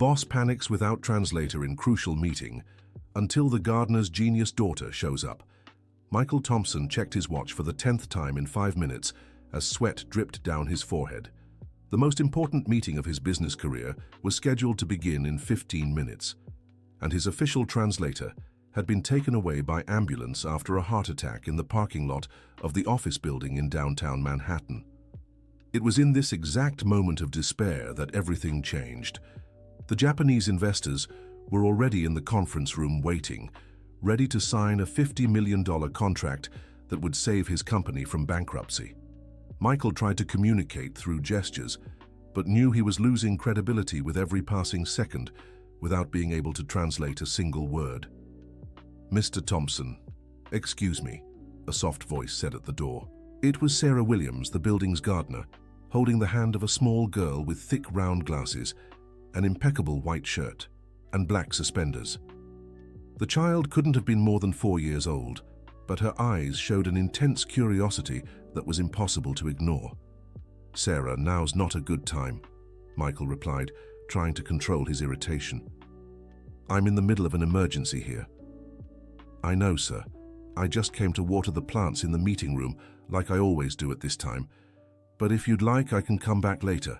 Boss panics without translator in crucial meeting until the gardener's genius daughter shows up. Michael Thompson checked his watch for the 10th time in 5 minutes as sweat dripped down his forehead. The most important meeting of his business career was scheduled to begin in 15 minutes, and his official translator had been taken away by ambulance after a heart attack in the parking lot of the office building in downtown Manhattan. It was in this exact moment of despair that everything changed. The Japanese investors were already in the conference room waiting, ready to sign a $50 million contract that would save his company from bankruptcy. Michael tried to communicate through gestures, but knew he was losing credibility with every passing second without being able to translate a single word. "Mr. Thompson, excuse me," a soft voice said at the door. It was Sarah Williams, the building's gardener, holding the hand of a small girl with thick round glasses, an impeccable white shirt, and black suspenders. The child couldn't have been more than 4 years old, but her eyes showed an intense curiosity that was impossible to ignore. "Sarah, now's not a good time," Michael replied, trying to control his irritation. "I'm in the middle of an emergency here." "I know, sir. I just came to water the plants in the meeting room, like I always do at this time. But if you'd like, I can come back later."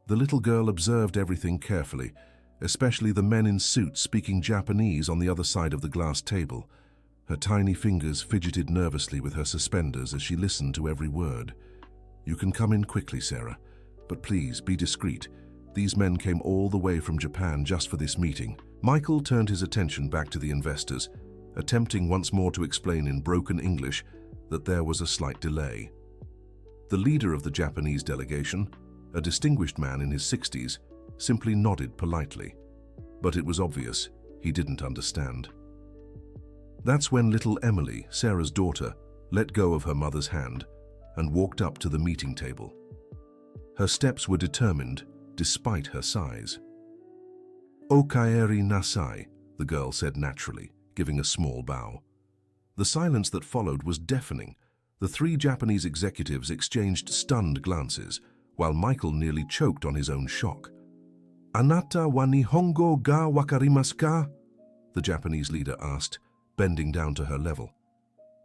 The little girl observed everything carefully, especially the men in suits speaking Japanese on the other side of the glass table. Her tiny fingers fidgeted nervously with her suspenders as she listened to every word. "You can come in quickly, Sarah, but please be discreet. These men came all the way from Japan just for this meeting." Michael turned his attention back to the investors, attempting once more to explain in broken English that there was a slight delay. The leader of the Japanese delegation, a distinguished man in his 60s, simply nodded politely, but it was obvious he didn't understand. That's when little Emily, Sarah's daughter, let go of her mother's hand and walked up to the meeting table. Her steps were determined, despite her size. "Okaeri nasai," the girl said naturally, giving a small bow. The silence that followed was deafening. The 3 Japanese executives exchanged stunned glances, while Michael nearly choked on his own shock. "Anata wa Nihongo ga wakarimasu ka?" the Japanese leader asked, bending down to her level.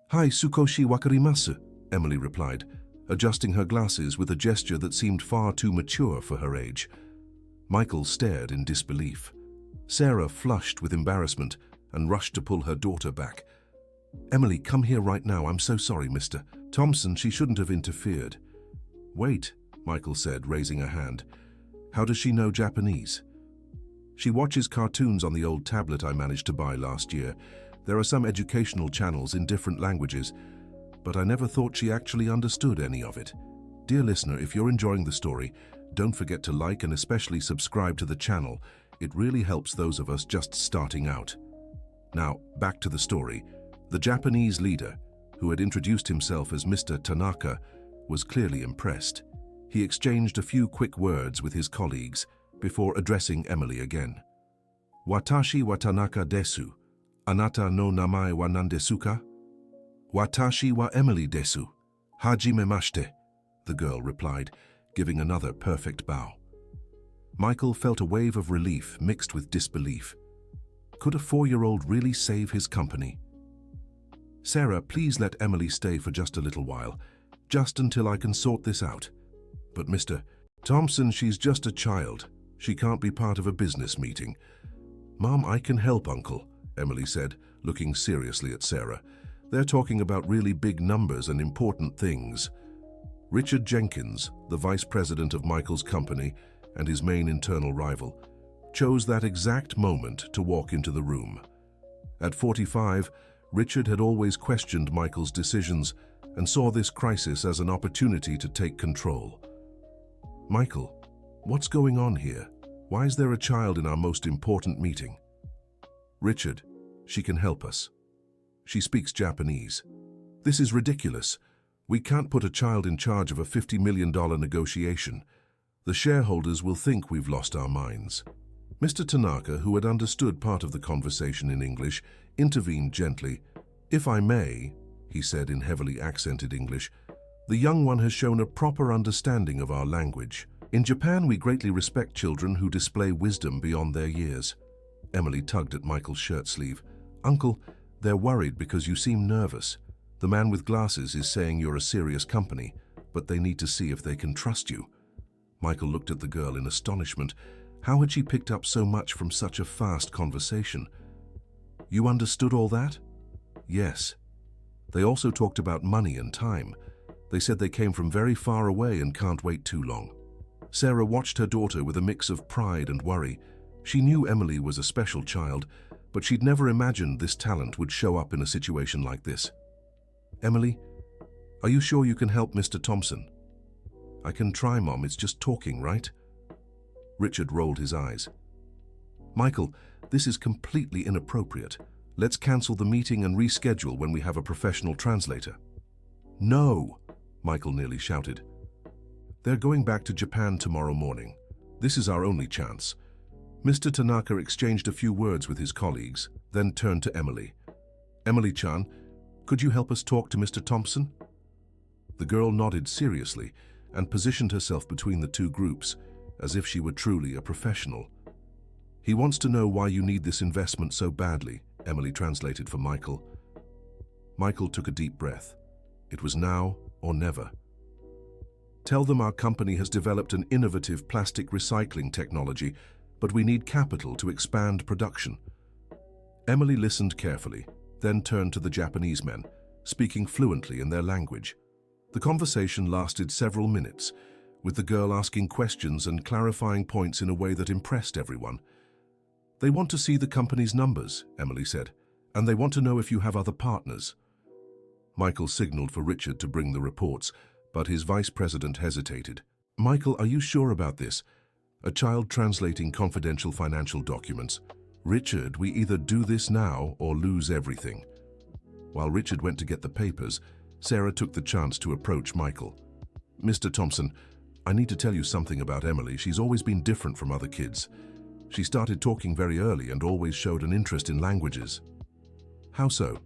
"Hai sukoshi wakarimasu," Emily replied, adjusting her glasses with a gesture that seemed far too mature for her age. Michael stared in disbelief. Sarah flushed with embarrassment and rushed to pull her daughter back. "Emily, come here right now. I'm so sorry, Mr. Thompson. She shouldn't have interfered." "Wait," Michael said, raising a hand. "How does she know Japanese?" "She watches cartoons on the old tablet I managed to buy last year. There are some educational channels in different languages, but I never thought she actually understood any of it." Dear listener, if you're enjoying the story, don't forget to like and especially subscribe to the channel. It really helps those of us just starting out. Now, back to the story. The Japanese leader, who had introduced himself as Mr. Tanaka, was clearly impressed. He exchanged a few quick words with his colleagues before addressing Emily again. "Watashi wa Tanaka desu. Anata no namae wa nan desu ka?" "Watashi wa Emily desu. Hajimemashite," the girl replied, giving another perfect bow. Michael felt a wave of relief mixed with disbelief. Could a 4-year-old really save his company? "Sarah, please let Emily stay for just a little while, just until I can sort this out." "But Mr. Thompson, she's just a child. She can't be part of a business meeting." "Mom, I can help, Uncle," Emily said, looking seriously at Sarah. "They're talking about really big numbers and important things." Richard Jenkins, the vice president of Michael's company and his main internal rival, chose that exact moment to walk into the room. At 45, Richard had always questioned Michael's decisions and saw this crisis as an opportunity to take control. "Michael, what's going on here? Why is there a child in our most important meeting?" "Richard, she can help us. She speaks Japanese." "This is ridiculous. We can't put a child in charge of a $50 million negotiation. The shareholders will think we've lost our minds." Mr. Tanaka, who had understood part of the conversation in English, intervened gently. "If I may," he said in heavily accented English, "the young one has shown a proper understanding of our language. In Japan, we greatly respect children who display wisdom beyond their years. Emily tugged at Michael's shirt sleeve. Uncle, they're worried because you seem nervous. The man with glasses is saying you're a serious company, but they need to see if they can trust you. Michael looked at the girl in astonishment. How had she picked up so much from such a fast conversation? You understood all that? Yes. They also talked about money and time. They said they came from very far away and can't wait too long. Sarah watched her daughter with a mix of pride and worry. She knew Emily was a special child, but she'd never imagined this talent would show up in a situation like this. Emily, are you sure you can help Mr. Thompson? I can try, Mom. It's just talking, right? Richard rolled his eyes. Michael, this is completely inappropriate. Let's cancel the meeting and reschedule when we have a professional translator. No, Michael nearly shouted. They're going back to Japan tomorrow morning. This is our only chance. Mr. Tanaka exchanged a few words with his colleagues, then turned to Emily. Emily-chan, could you help us talk to Mr. Thompson? The girl nodded seriously and positioned herself between the two groups, as if she were truly a professional. He wants to know why you need this investment so badly, Emily translated for Michael. Michael took a deep breath. It was now or never. Tell them our company has developed an innovative plastic recycling technology, but we need capital to expand production. Emily listened carefully, then turned to the Japanese men, speaking fluently in their language. The conversation lasted several minutes, with the girl asking questions and clarifying points in a way that impressed everyone. They want to see the company's numbers, Emily said, and they want to know if you have other partners. Michael signaled for Richard to bring the reports, but his vice president hesitated. Michael, are you sure about this? A child translating confidential financial documents. Richard, we either do this now or lose everything. While Richard went to get the papers, Sarah took the chance to approach Michael. Mr. Thompson, I need to tell you something about Emily. She's always been different from other kids. She started talking very early and always showed an interest in languages. How so?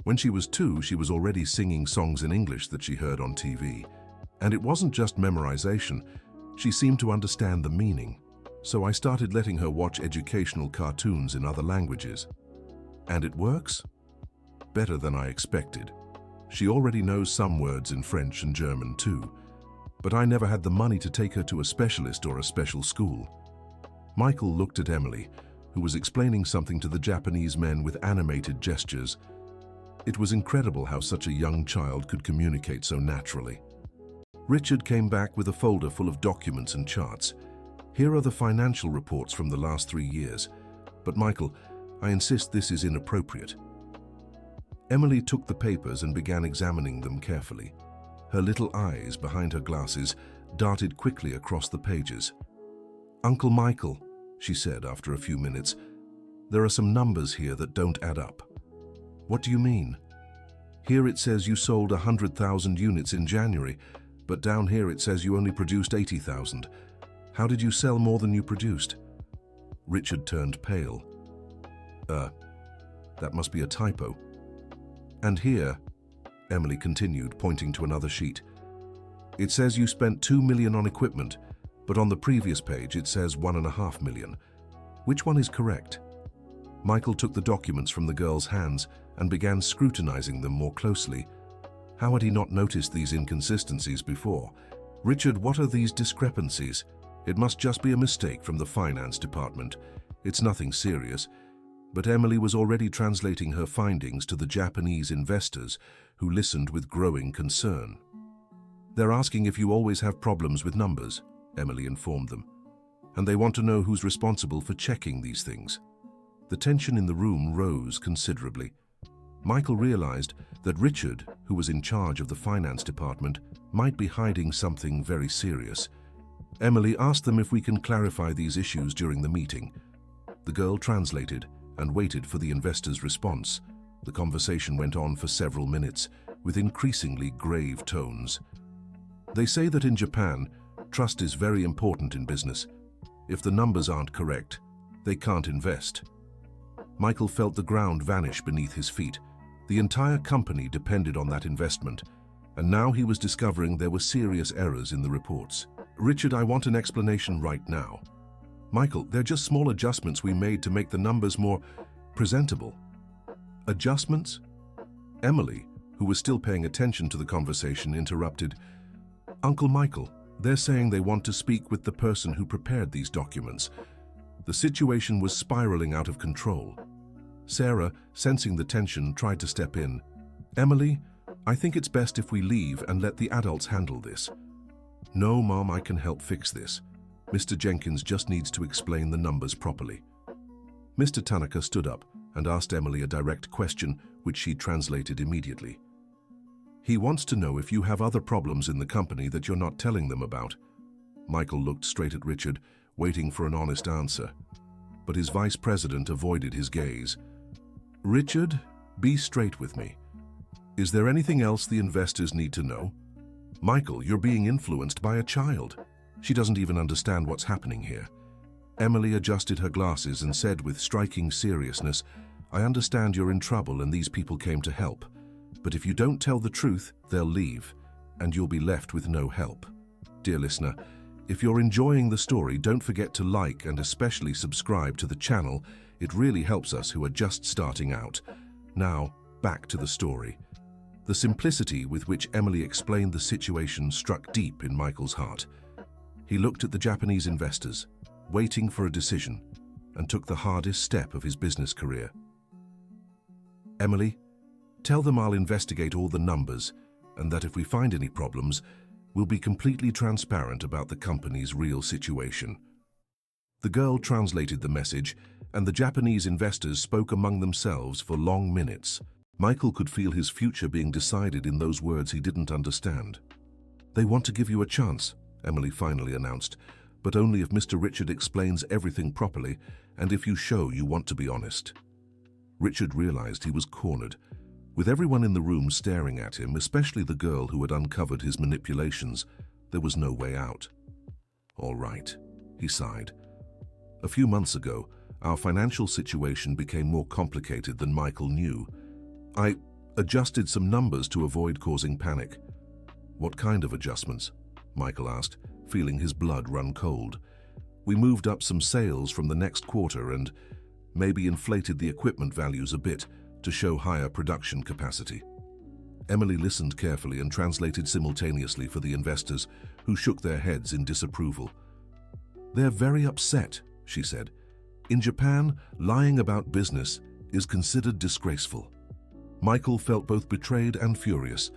When she was 2, she was already singing songs in English that she heard on TV. And it wasn't just memorization. She seemed to understand the meaning. So I started letting her watch educational cartoons in other languages. And it works? Better than I expected. She already knows some words in French and German too. But I never had the money to take her to a specialist or a special school. Michael looked at Emily, who was explaining something to the Japanese men with animated gestures. It was incredible how such a young child could communicate so naturally. Richard came back with a folder full of documents and charts. Here are the financial reports from the last 3 years. But Michael, I insist this is inappropriate. Emily took the papers and began examining them carefully. Her little eyes, behind her glasses, darted quickly across the pages. Uncle Michael, she said after a few minutes, there are some numbers here that don't add up. What do you mean? Here it says you sold 100,000 units in January, but down here it says you only produced 80,000. How did you sell more than you produced? Richard turned pale. That must be a typo. And here, Emily continued, pointing to another sheet. It says you spent 2 million on equipment, but on the previous page it says 1.5 million. Which one is correct? Michael took the documents from the girl's hands and began scrutinizing them more closely. How had he not noticed these inconsistencies before? Richard, what are these discrepancies? It must just be a mistake from the finance department. It's nothing serious. But Emily was already translating her findings to the Japanese investors, who listened with growing concern. They're asking if you always have problems with numbers, Emily informed them. And they want to know who's responsible for checking these things. The tension in the room rose considerably. Michael realized that Richard, who was in charge of the finance department, might be hiding something very serious. Emily asked them if we can clarify these issues during the meeting. The girl translated and waited for the investor's response. The conversation went on for several minutes, with increasingly grave tones. They say that in Japan, trust is very important in business. If the numbers aren't correct, they can't invest. Michael felt the ground vanish beneath his feet. The entire company depended on that investment, and now he was discovering there were serious errors in the reports. Richard, I want an explanation right now. Michael, they're just small adjustments we made to make the numbers more presentable. Adjustments? Emily, who was still paying attention to the conversation, interrupted. Uncle Michael, they're saying they want to speak with the person who prepared these documents. The situation was spiraling out of control. Sarah, sensing the tension, tried to step in. Emily, I think it's best if we leave and let the adults handle this. No, Mom, I can help fix this. Mr. Jenkins just needs to explain the numbers properly. Mr. Tanaka stood up and asked Emily a direct question, which she translated immediately. He wants to know if you have other problems in the company that you're not telling them about. Michael looked straight at Richard, waiting for an honest answer. But his vice president avoided his gaze. Richard, be straight with me. Is there anything else the investors need to know? Michael, you're being influenced by a child. She doesn't even understand what's happening here. Emily adjusted her glasses and said with striking seriousness, I understand you're in trouble and these people came to help. But if you don't tell the truth, they'll leave, and you'll be left with no help. Dear listener, if you're enjoying the story, don't forget to like and especially subscribe to the channel. It really helps us who are just starting out. Now, back to the story. The simplicity with which Emily explained the situation struck deep in Michael's heart. He looked at the Japanese investors, waiting for a decision, and took the hardest step of his business career. Emily, tell them I'll investigate all the numbers, and that if we find any problems, we'll be completely transparent about the company's real situation. The girl translated the message, and the Japanese investors spoke among themselves for long minutes. Michael could feel his future being decided in those words he didn't understand. They want to give you a chance, Emily finally announced, but only if Mr. Richard explains everything properly and if you show you want to be honest. Richard realized he was cornered. With everyone in the room staring at him, especially the girl who had uncovered his manipulations, there was no way out. All right, he sighed. A few months ago, our financial situation became more complicated than Michael knew. I adjusted some numbers to avoid causing panic. What kind of adjustments? Michael asked, feeling his blood run cold. We moved up some sales from the next quarter and maybe inflated the equipment values a bit to show higher production capacity. Emily listened carefully and translated simultaneously for the investors, who shook their heads in disapproval. They're very upset, she said. In Japan, lying about business is considered disgraceful. Michael felt both betrayed and furious.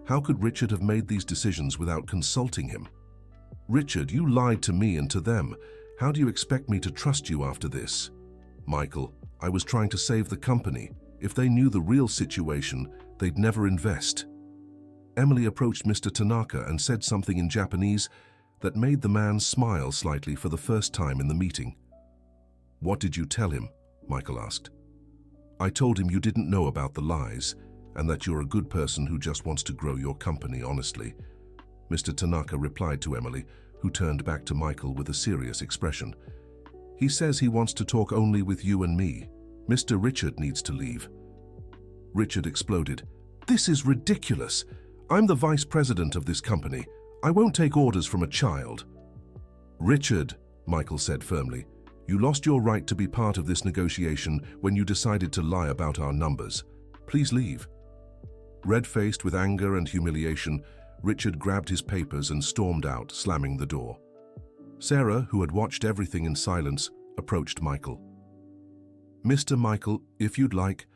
How could Richard have made these decisions without consulting him? Richard, you lied to me and to them. How do you expect me to trust you after this? Michael, I was trying to save the company. If they knew the real situation, they'd never invest. Emily approached Mr. Tanaka and said something in Japanese that made the man smile slightly for the first time in the meeting. What did you tell him? Michael asked. I told him you didn't know about the lies and that you're a good person who just wants to grow your company honestly. Mr. Tanaka replied to Emily, who turned back to Michael with a serious expression. He says he wants to talk only with you and me. Mr. Richard needs to leave. Richard exploded. This is ridiculous. I'm the vice president of this company. I won't take orders from a child. Richard, Michael said firmly, you lost your right to be part of this negotiation when you decided to lie about our numbers. Please leave. Red-faced with anger and humiliation, Richard grabbed his papers and stormed out, slamming the door. Sarah, who had watched everything in silence, approached Michael. Mr. Michael, if you'd like,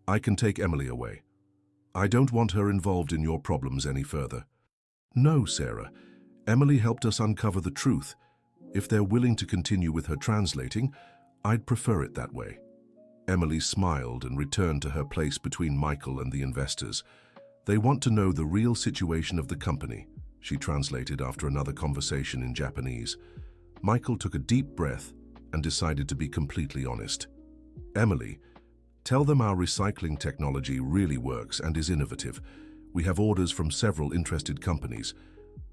I can take Emily away. I don't want her involved in your problems any further. No, Sarah. Emily helped us uncover the truth. If they're willing to continue with her translating, I'd prefer it that way. Emily smiled and returned to her place between Michael and the investors. They want to know the real situation of the company, she translated after another conversation in Japanese. Michael took a deep breath and decided to be completely honest. Emily, tell them our recycling technology really works and is innovative. We have orders from several interested companies,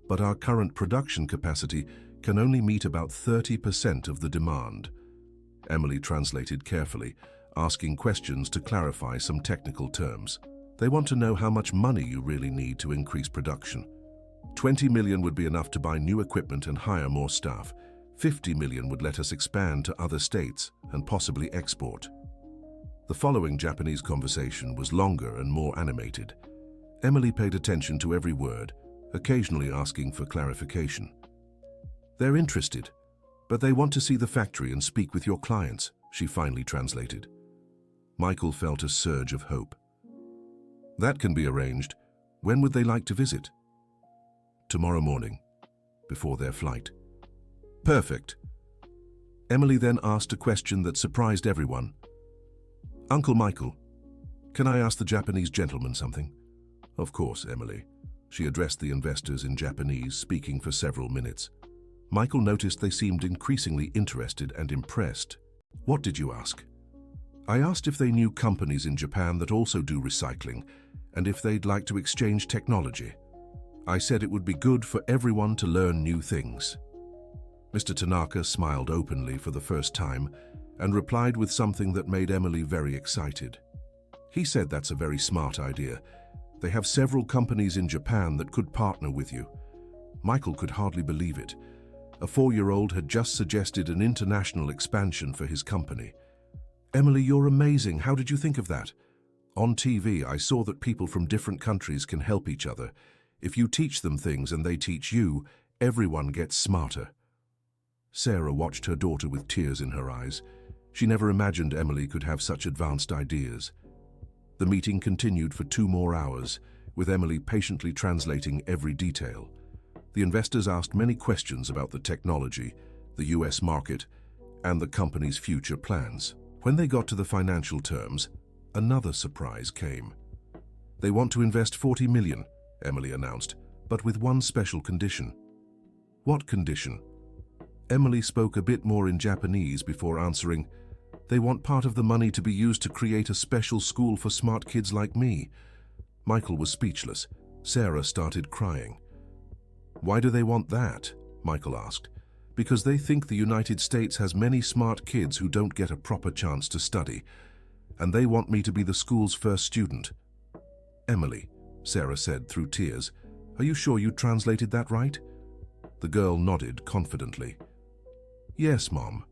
but our current production capacity can only meet about 30% of the demand. Emily translated carefully, asking questions to clarify some technical terms. They want to know how much money you really need to increase production. $20 million would be enough to buy new equipment and hire more staff. $50 million would let us expand to other states and possibly export. The following Japanese conversation was longer and more animated. Emily paid attention to every word, occasionally asking for clarification. "They're interested, but they want to see the factory and speak with your clients," she finally translated. Michael felt a surge of hope. "That can be arranged. When would they like to visit?" "Tomorrow morning, before their flight." "Perfect." Emily then asked a question that surprised everyone. "Uncle Michael, can I ask the Japanese gentleman something?" "Of course, Emily." She addressed the investors in Japanese, speaking for several minutes. Michael noticed they seemed increasingly interested and impressed. "What did you ask?" "I asked if they knew companies in Japan that also do recycling, and if they'd like to exchange technology. I said it would be good for everyone to learn new things." Mr. Tanaka smiled openly for the first time and replied with something that made Emily very excited. He said, "That's a very smart idea. They have several companies in Japan that could partner with you." Michael could hardly believe it. A 4-year-old had just suggested an international expansion for his company. "Emily, you're amazing. How did you think of that?" "On TV, I saw that people from different countries can help each other. If you teach them things and they teach you, everyone gets smarter." Sarah watched her daughter with tears in her eyes. She never imagined Emily could have such advanced ideas. The meeting continued for 2 more hours, with Emily patiently translating every detail. The investors asked many questions about the technology, the US market, and the company's future plans. When they got to the financial terms, another surprise came. "They want to invest $40 million, Emily announced, "but with one special condition." "What condition?" Emily spoke a bit more in Japanese before answering, "They want part of the money to be used to create a special school for smart kids like me." Michael was speechless. Sarah started crying. "Why do they want that?" Michael asked. "Because they think the United States has many smart kids who don't get a proper chance to study, and they want me to be the school's first student." "Emily," Sarah said through tears, "are you sure you translated that right?" The girl nodded confidently. "Yes, Mom.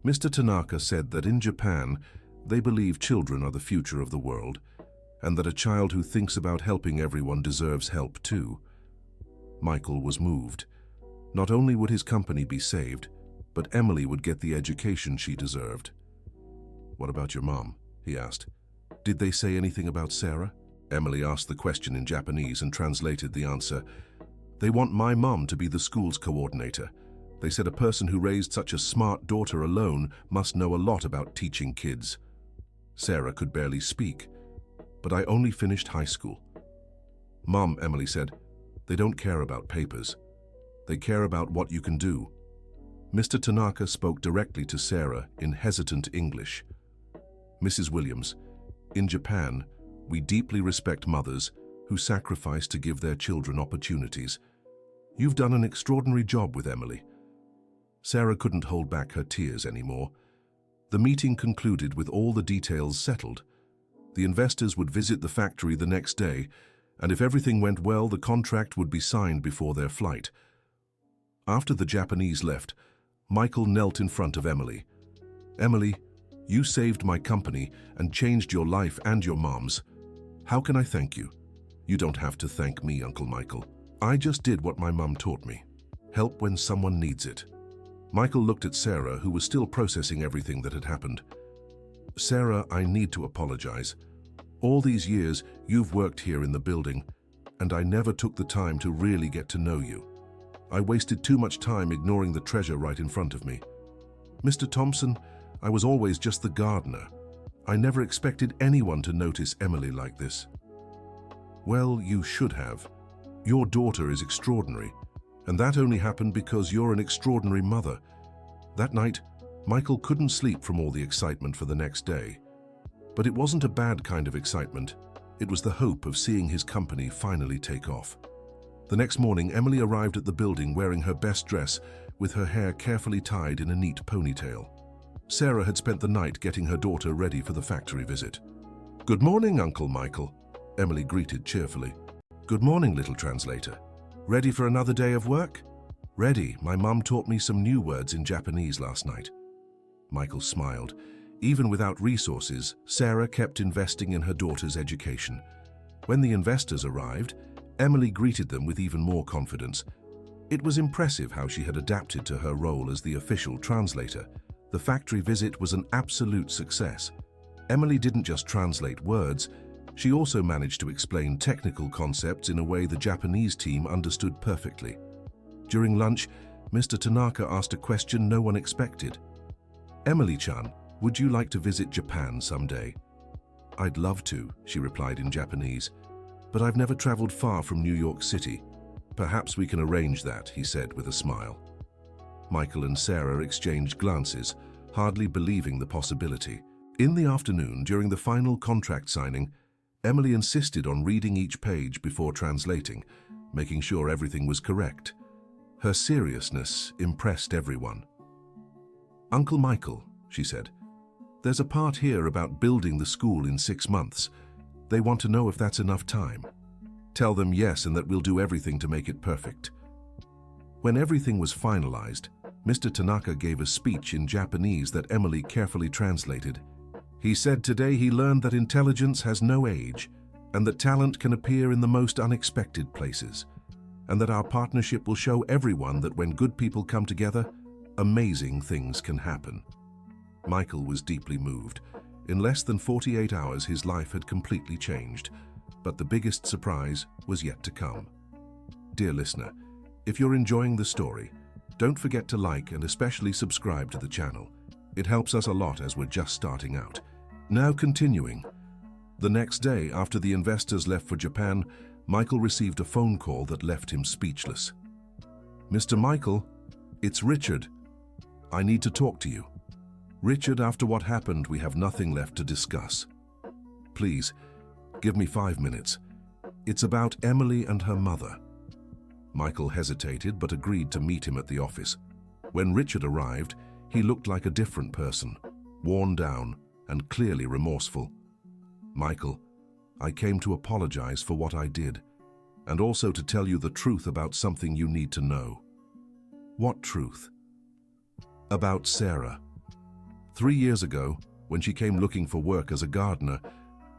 Mr. Tanaka said that in Japan, they believe children are the future of the world, and that a child who thinks about helping everyone deserves help too." Michael was moved. Not only would his company be saved, but Emily would get the education she deserved. "What about your mom?" he asked. "Did they say anything about Sarah?" Emily asked the question in Japanese and translated the answer. "They want my mom to be the school's coordinator. They said a person who raised such a smart daughter alone must know a lot about teaching kids." Sarah could barely speak. "But I only finished high school." "Mom," Emily said, "they don't care about papers. They care about what you can do." Mr. Tanaka spoke directly to Sarah in hesitant English. "Mrs. Williams, in Japan, we deeply respect mothers who sacrifice to give their children opportunities. You've done an extraordinary job with Emily." Sarah couldn't hold back her tears anymore. The meeting concluded with all the details settled. The investors would visit the factory the next day, and if everything went well, the contract would be signed before their flight. After the Japanese left, Michael knelt in front of Emily. "Emily, you saved my company and changed your life and your mom's. How can I thank you?" "You don't have to thank me, Uncle Michael. I just did what my mom taught me. Help when someone needs it." Michael looked at Sarah, who was still processing everything that had happened. "Sarah, I need to apologize. All these years, you've worked here in the building, and I never took the time to really get to know you. I wasted too much time ignoring the treasure right in front of me. Mr. Thompson, I was always just the gardener. I never expected anyone to notice Emily like this." "Well, you should have. Your daughter is extraordinary, and that only happened because you're an extraordinary mother." That night, Michael couldn't sleep from all the excitement for the next day. But it wasn't a bad kind of excitement. It was the hope of seeing his company finally take off. The next morning, Emily arrived at the building wearing her best dress, with her hair carefully tied in a neat ponytail. Sarah had spent the night getting her daughter ready for the factory visit. "Good morning, Uncle Michael," Emily greeted cheerfully. "Good morning, little translator." Ready for another day of work? Ready. My mum taught me some new words in Japanese last night. Michael smiled. Even without resources, Sarah kept investing in her daughter's education. When the investors arrived, Emily greeted them with even more confidence. It was impressive how she had adapted to her role as the official translator. The factory visit was an absolute success. Emily didn't just translate words, she also managed to explain technical concepts in a way the Japanese team understood perfectly. During lunch, Mr. Tanaka asked a question no one expected. "Emily-chan, would you like to visit Japan someday?" "I'd love to," she replied in Japanese, "but I've never traveled far from New York City. Perhaps we can arrange that," he said with a smile. Michael and Sarah exchanged glances, hardly believing the possibility. In the afternoon, during the final contract signing, Emily insisted on reading each page before translating, making sure everything was correct. Her seriousness impressed everyone. "Uncle Michael," she said, "there's a part here about building the school in 6 months. They want to know if that's enough time. Tell them yes and that we'll do everything to make it perfect." When everything was finalized, Mr. Tanaka gave a speech in Japanese that Emily carefully translated. He said today he learned that intelligence has no age and that talent can appear in the most unexpected places, and that our partnership will show everyone that when good people come together, amazing things can happen. Michael was deeply moved. In less than 48 hours, his life had completely changed, but the biggest surprise was yet to come. Dear listener, if you're enjoying the story, don't forget to like and especially subscribe to the channel. It helps us a lot as we're just starting out. Now continuing. The next day, after the investors left for Japan, Michael received a phone call that left him speechless. "Mr. Michael, it's Richard. I need to talk to you." "Richard, after what happened, we have nothing left to discuss. Please, give me 5 minutes. It's about Emily and her mother." Michael hesitated but agreed to meet him at the office. When Richard arrived, he looked like a different person, worn down and clearly remorseful. "Michael, I came to apologize for what I did, and also to tell you the truth about something you need to know." "What truth?" "About Sarah. 3 years ago, when she came looking for work as a gardener,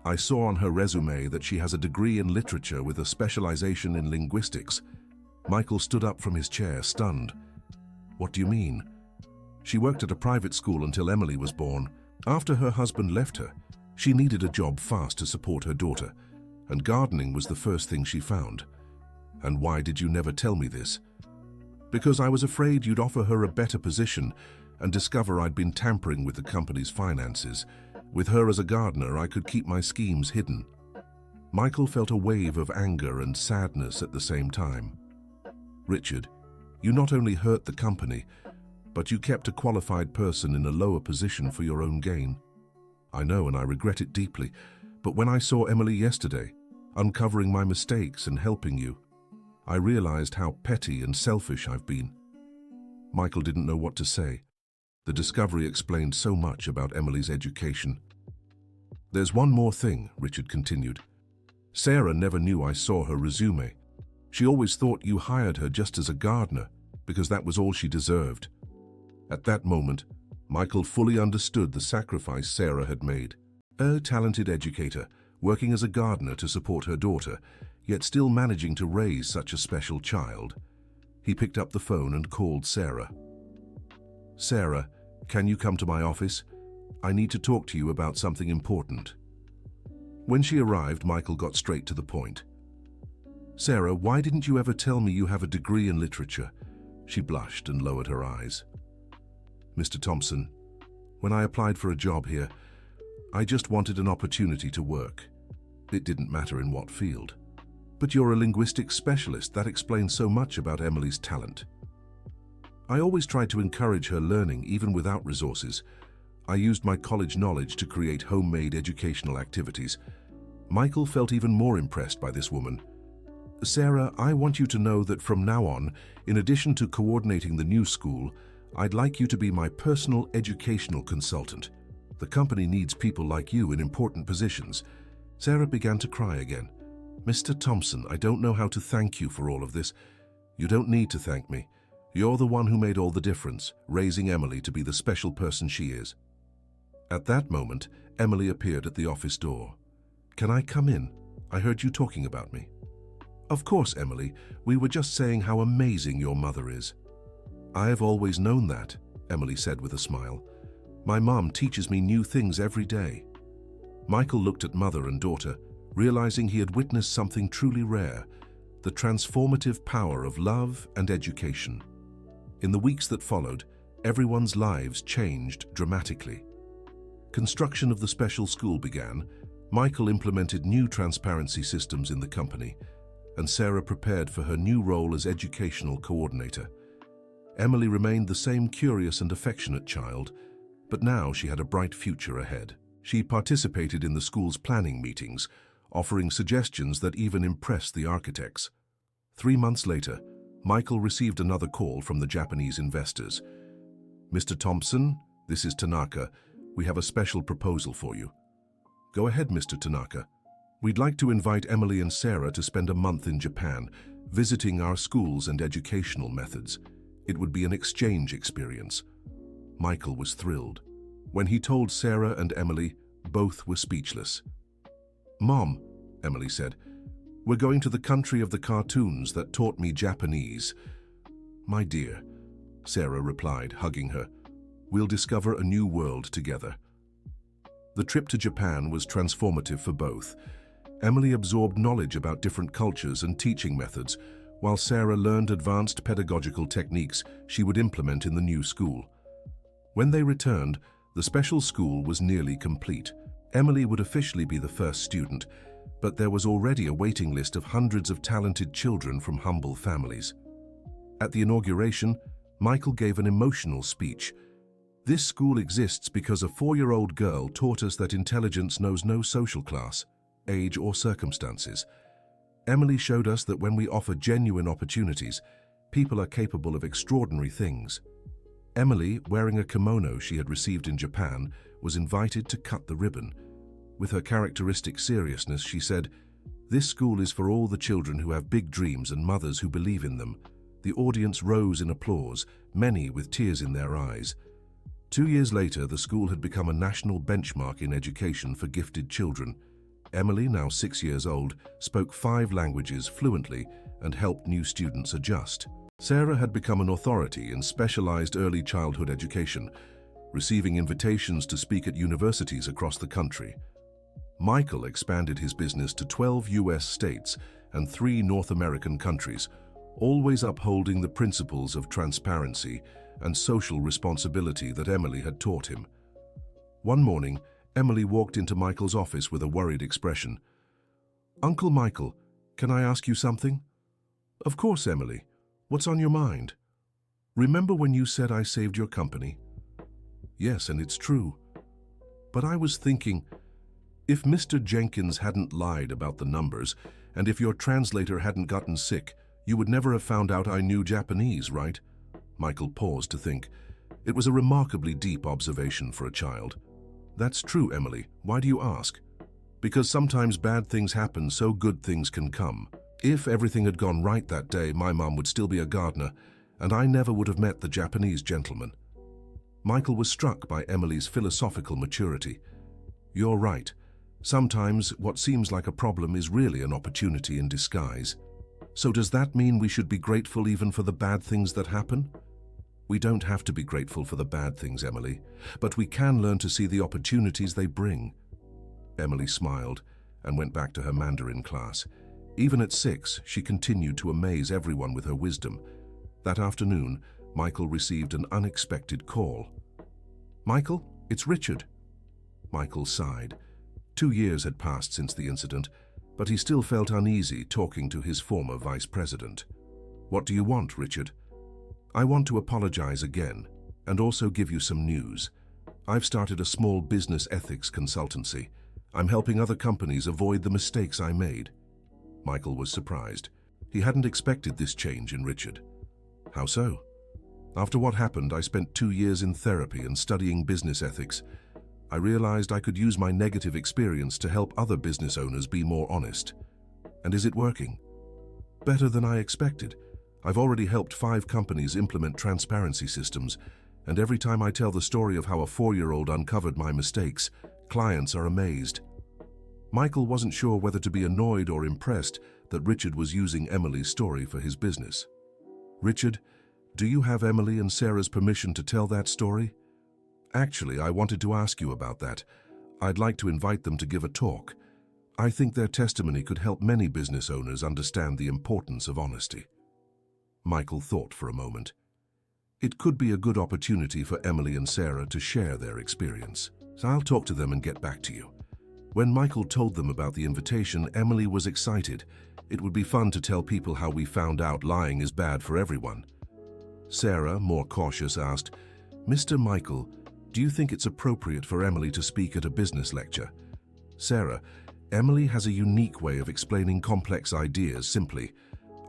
I saw on her resume that she has a degree in literature with a specialization in linguistics." Michael stood up from his chair, stunned. "What do you mean?" "She worked at a private school until Emily was born. After her husband left her, she needed a job fast to support her daughter, and gardening was the first thing she found." "And why did you never tell me this?" "Because I was afraid you'd offer her a better position and discover I'd been tampering with the company's finances. With her as a gardener, I could keep my schemes hidden." Michael felt a wave of anger and sadness at the same time. "Richard, you not only hurt the company, but you kept a qualified person in a lower position for your own gain. I know, and I regret it deeply, but when I saw Emily yesterday, uncovering my mistakes and helping you, I realized how petty and selfish I've been." Michael didn't know what to say. The discovery explained so much about Emily's education. "There's one more thing," Richard continued. "Sarah never knew I saw her resume. She always thought you hired her just as a gardener, because that was all she deserved." At that moment, Michael fully understood the sacrifice Sarah had made. A talented educator, working as a gardener to support her daughter, yet still managing to raise such a special child. He picked up the phone and called Sarah. "Sarah, can you come to my office? I need to talk to you about something important." When she arrived, Michael got straight to the point. "Sarah, why didn't you ever tell me you have a degree in literature?" She blushed and lowered her eyes. "Mr. Thompson, when I applied for a job here, I just wanted an opportunity to work. It didn't matter in what field. But you're a linguistics specialist. That explains so much about Emily's talent. I always tried to encourage her learning even without resources. I used my college knowledge to create homemade educational activities." Michael felt even more impressed by this woman. "Sarah, I want you to know that from now on, in addition to coordinating the new school, I'd like you to be my personal educational consultant. The company needs people like you in important positions." Sarah began to cry again. "Mr. Thompson, I don't know how to thank you for all of this. You don't need to thank me. You're the one who made all the difference, raising Emily to be the special person she is. At that moment, Emily appeared at the office door. Can I come in? I heard you talking about me. Of course, Emily. We were just saying how amazing your mother is. I have always known that, Emily said with a smile. My mom teaches me new things every day. Michael looked at mother and daughter, realizing he had witnessed something truly rare, the transformative power of love and education. In the weeks that followed, everyone's lives changed dramatically. Construction of the special school began, Michael implemented new transparency systems in the company, and Sarah prepared for her new role as educational coordinator. Emily remained the same curious and affectionate child, but now she had a bright future ahead. She participated in the school's planning meetings, offering suggestions that even impressed the architects. 3 months later, Michael received another call from the Japanese investors. Mr. Thompson, this is Tanaka. We have a special proposal for you. Go ahead, Mr. Tanaka. We'd like to invite Emily and Sarah to spend a month in Japan, visiting our schools and educational methods. It would be an exchange experience. Michael was thrilled. When he told Sarah and Emily, both were speechless. Mom, Emily said, we're going to the country of the cartoons that taught me Japanese. My dear, Sarah replied, hugging her, we'll discover a new world together. The trip to Japan was transformative for both. Emily absorbed knowledge about different cultures and teaching methods, while Sarah learned advanced pedagogical techniques she would implement in the new school. When they returned, the special school was nearly complete. Emily would officially be the first student, but there was already a waiting list of hundreds of talented children from humble families. At the inauguration, Michael gave an emotional speech. This school exists because a 4-year-old girl taught us that intelligence knows no social class, age, or circumstances. Emily showed us that when we offer genuine opportunities, people are capable of extraordinary things. Emily, wearing a kimono she had received in Japan, was invited to cut the ribbon. With her characteristic seriousness, she said, "This school is for all the children who have big dreams and mothers who believe in them." The audience rose in applause, many with tears in their eyes. 2 years later, the school had become a national benchmark in education for gifted children. Emily, now 6 years old, spoke 5 languages fluently and helped new students adjust. Sarah had become an authority in specialized early childhood education, receiving invitations to speak at universities across the country. Michael expanded his business to 12 US states and 3 North American countries, always upholding the principles of transparency and social responsibility that Emily had taught him. One morning, Emily walked into Michael's office with a worried expression. "Uncle Michael, can I ask you something?" "Of course, Emily. What's on your mind?" "Remember when you said I saved your company?" "Yes, and it's true. But I was thinking, if Mr. Jenkins hadn't lied about the numbers, and if your translator hadn't gotten sick, you would never have found out I knew Japanese, right?" Michael paused to think. It was a remarkably deep observation for a child. "That's true, Emily. Why do you ask?" "Because sometimes bad things happen so good things can come. If everything had gone right that day, my mom would still be a gardener, and I never would have met the Japanese gentleman." Michael was struck by Emily's philosophical maturity. "You're right. Sometimes what seems like a problem is really an opportunity in disguise. So does that mean we should be grateful even for the bad things that happen?" "We don't have to be grateful for the bad things, Emily, but we can learn to see the opportunities they bring." Emily smiled and went back to her Mandarin class. Even at 6, she continued to amaze everyone with her wisdom. That afternoon, Michael received an unexpected call. "Michael, it's Richard." Michael sighed. 2 years had passed since the incident, but he still felt uneasy talking to his former vice president. "What do you want, Richard?" "I want to apologize again, and also give you some news. I've started a small business ethics consultancy. I'm helping other companies avoid the mistakes I made." Michael was surprised. He hadn't expected this change in Richard. "How so?" "After what happened, I spent 2 years in therapy and studying business ethics. I realized I could use my negative experience to help other business owners be more honest. And is it working?" "Better than I expected. I've already helped 5 companies implement transparency systems, and every time I tell the story of how a 4-year-old uncovered my mistakes, clients are amazed. Michael wasn't sure whether to be annoyed or impressed that Richard was using Emily's story for his business. Richard, do you have Emily and Sarah's permission to tell that story? Actually, I wanted to ask you about that. I'd like to invite them to give a talk. I think their testimony could help many business owners understand the importance of honesty. Michael thought for a moment. It could be a good opportunity for Emily and Sarah to share their experience. So I'll talk to them and get back to you. When Michael told them about the invitation, Emily was excited. It would be fun to tell people how we found out lying is bad for everyone. Sarah, more cautious, asked, "Mr. Michael, do you think it's appropriate for Emily to speak at a business lecture?" Sarah, Emily has a unique way of explaining complex ideas simply.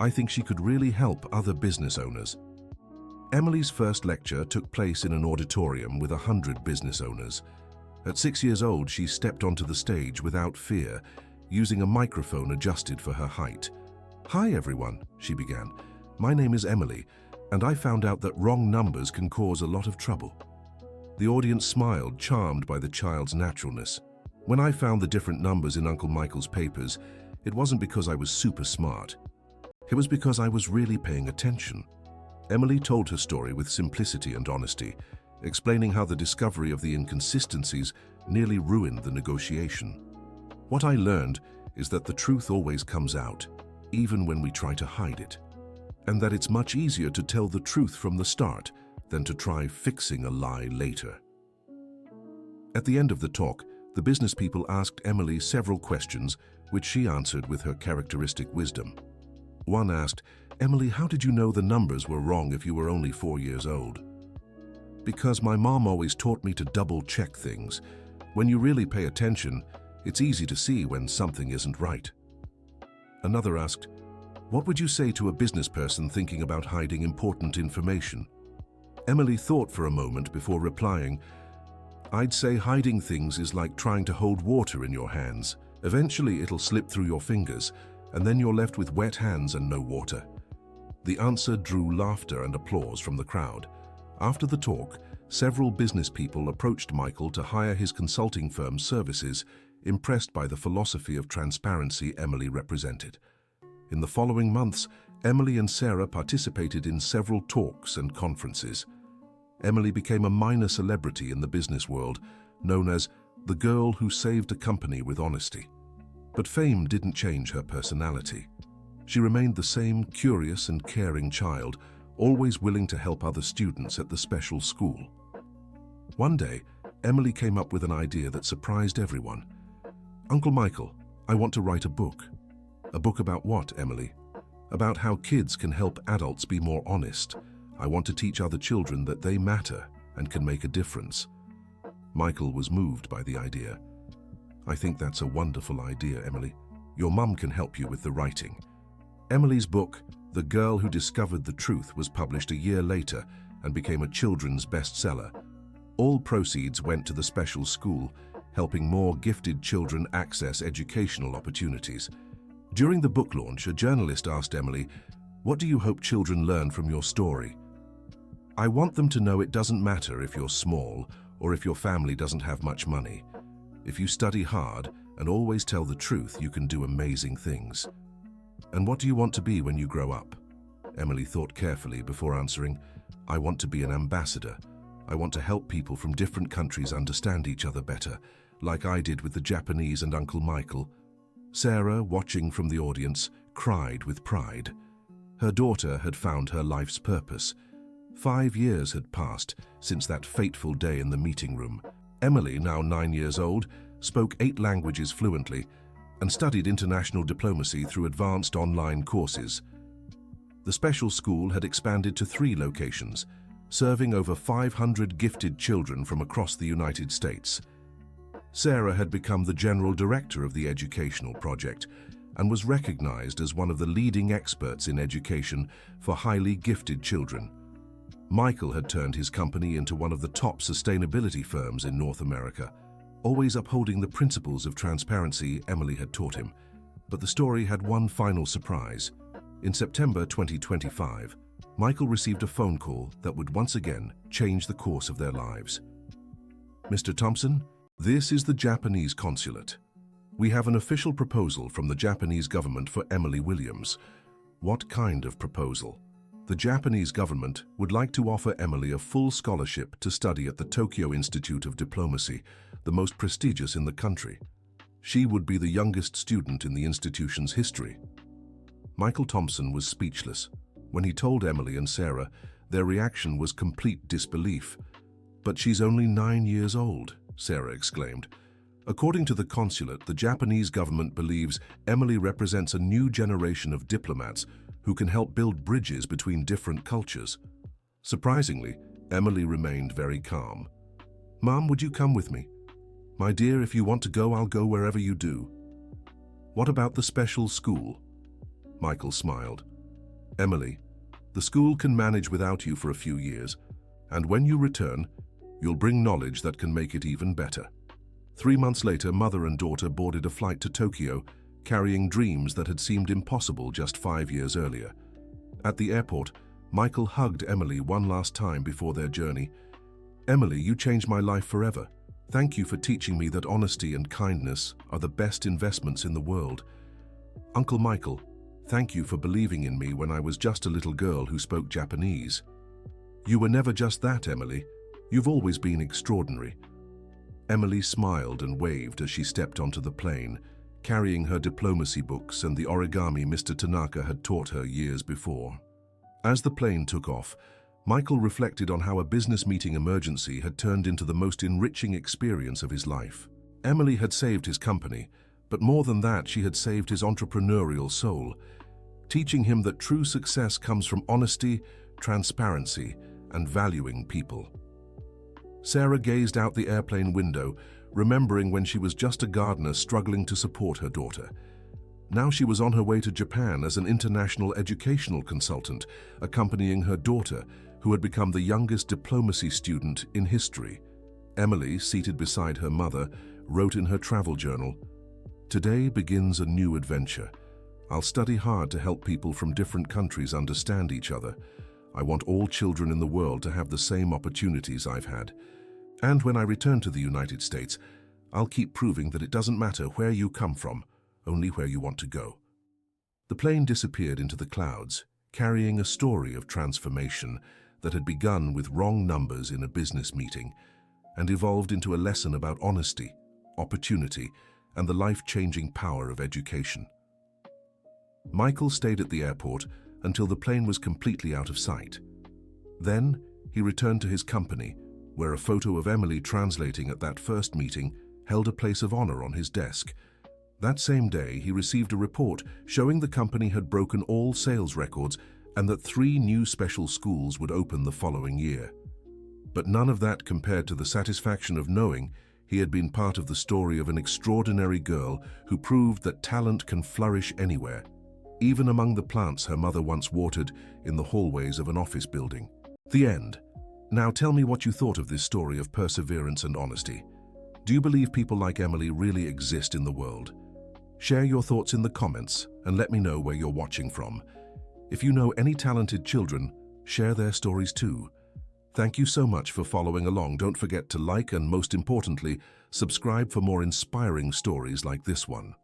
I think she could really help other business owners. Emily's first lecture took place in an auditorium with 100 business owners. At 6 years old, she stepped onto the stage without fear, using a microphone adjusted for her height. "Hi everyone," she began. "My name is Emily, and I found out that wrong numbers can cause a lot of trouble." The audience smiled, charmed by the child's naturalness. "When I found the different numbers in Uncle Michael's papers, it wasn't because I was super smart. It was because I was really paying attention." Emily told her story with simplicity and honesty, explaining how the discovery of the inconsistencies nearly ruined the negotiation. "What I learned is that the truth always comes out, even when we try to hide it, and that it's much easier to tell the truth from the start than to try fixing a lie later." At the end of the talk, the business people asked Emily several questions, which she answered with her characteristic wisdom. One asked, "Emily, how did you know the numbers were wrong if you were only 4 years old?" "Because my mom always taught me to double-check things. When you really pay attention, it's easy to see when something isn't right." Another asked, "What would you say to a business person thinking about hiding important information?" Emily thought for a moment before replying, "I'd say hiding things is like trying to hold water in your hands. Eventually it'll slip through your fingers, and then you're left with wet hands and no water." The answer drew laughter and applause from the crowd. After the talk, several business people approached Michael to hire his consulting firm's services, impressed by the philosophy of transparency Emily represented. In the following months, Emily and Sarah participated in several talks and conferences. Emily became a minor celebrity in the business world, known as the girl who saved a company with honesty. But fame didn't change her personality. She remained the same curious and caring child, always willing to help other students at the special school. One day, Emily came up with an idea that surprised everyone. "Uncle Michael, I want to write a book." "A book about what, Emily?" "About how kids can help adults be more honest. I want to teach other children that they matter and can make a difference." Michael was moved by the idea. "I think that's a wonderful idea, Emily. Your mum can help you with the writing." Emily's book, The Girl Who Discovered the Truth, was published a year later and became a children's bestseller. All proceeds went to the special school, helping more gifted children access educational opportunities. During the book launch, a journalist asked Emily, "What do you hope children learn from your story?" "I want them to know it doesn't matter if you're small or if your family doesn't have much money. If you study hard and always tell the truth, you can do amazing things." "And what do you want to be when you grow up?" Emily thought carefully before answering, "I want to be an ambassador. I want to help people from different countries understand each other better, like I did with the Japanese and Uncle Michael." Sarah, watching from the audience, cried with pride. Her daughter had found her life's purpose. 5 years had passed since that fateful day in the meeting room. Emily, now 9 years old, spoke 8 languages fluently and studied international diplomacy through advanced online courses. The special school had expanded to 3 locations, serving over 500 gifted children from across the United States. Sarah had become the general director of the educational project and was recognized as one of the leading experts in education for highly gifted children. Michael had turned his company into one of the top sustainability firms in North America, always upholding the principles of transparency Emily had taught him. But the story had one final surprise. In September 2025, Michael received a phone call that would once again change the course of their lives. "Mr. Thompson, this is the Japanese consulate. We have an official proposal from the Japanese government for Emily Williams." "What kind of proposal?" "The Japanese government would like to offer Emily a full scholarship to study at the Tokyo Institute of Diplomacy, the most prestigious in the country. She would be the youngest student in the institution's history." Michael Thompson was speechless. When he told Emily and Sarah, their reaction was complete disbelief. "But she's only 9 years old," Sarah exclaimed. According to the consulate, the Japanese government believes Emily represents a new generation of diplomats who can help build bridges between different cultures. Surprisingly, Emily remained very calm. "Mom, would you come with me?" "My dear, if you want to go, I'll go wherever you do." "What about the special school?" Michael smiled. "Emily, the school can manage without you for a few years, and when you return, you'll bring knowledge that can make it even better." 3 months later, mother and daughter boarded a flight to Tokyo, carrying dreams that had seemed impossible just 5 years earlier. At the airport, Michael hugged Emily one last time before their journey. "Emily, you changed my life forever. Thank you for teaching me that honesty and kindness are the best investments in the world. Uncle Michael, thank you for believing in me when I was just a little girl who spoke Japanese. You were never just that, Emily. You've always been extraordinary." Emily smiled and waved as she stepped onto the plane, carrying her diplomacy books and the origami Mr. Tanaka had taught her years before. As the plane took off, Michael reflected on how a business meeting emergency had turned into the most enriching experience of his life. Emily had saved his company, but more than that, she had saved his entrepreneurial soul, teaching him that true success comes from honesty, transparency, and valuing people. Sarah gazed out the airplane window, remembering when she was just a gardener struggling to support her daughter. Now she was on her way to Japan as an international educational consultant, accompanying her daughter, who had become the youngest diplomacy student in history. Emily, seated beside her mother, wrote in her travel journal, "Today begins a new adventure. I'll study hard to help people from different countries understand each other. I want all children in the world to have the same opportunities I've had. And when I return to the United States, I'll keep proving that it doesn't matter where you come from, only where you want to go." The plane disappeared into the clouds, carrying a story of transformation that had begun with wrong numbers in a business meeting and evolved into a lesson about honesty, opportunity, and the life-changing power of education. Michael stayed at the airport until the plane was completely out of sight. Then, he returned to his company, where a photo of Emily translating at that first meeting held a place of honor on his desk. That same day, he received a report showing the company had broken all sales records and that 3 new special schools would open the following year. But none of that compared to the satisfaction of knowing he had been part of the story of an extraordinary girl who proved that talent can flourish anywhere, even among the plants her mother once watered in the hallways of an office building. The end. Now tell me what you thought of this story of perseverance and honesty. Do you believe people like Emily really exist in the world? Share your thoughts in the comments and let me know where you're watching from. If you know any talented children, share their stories too. Thank you so much for following along. Don't forget to like and, most importantly, subscribe for more inspiring stories like this one.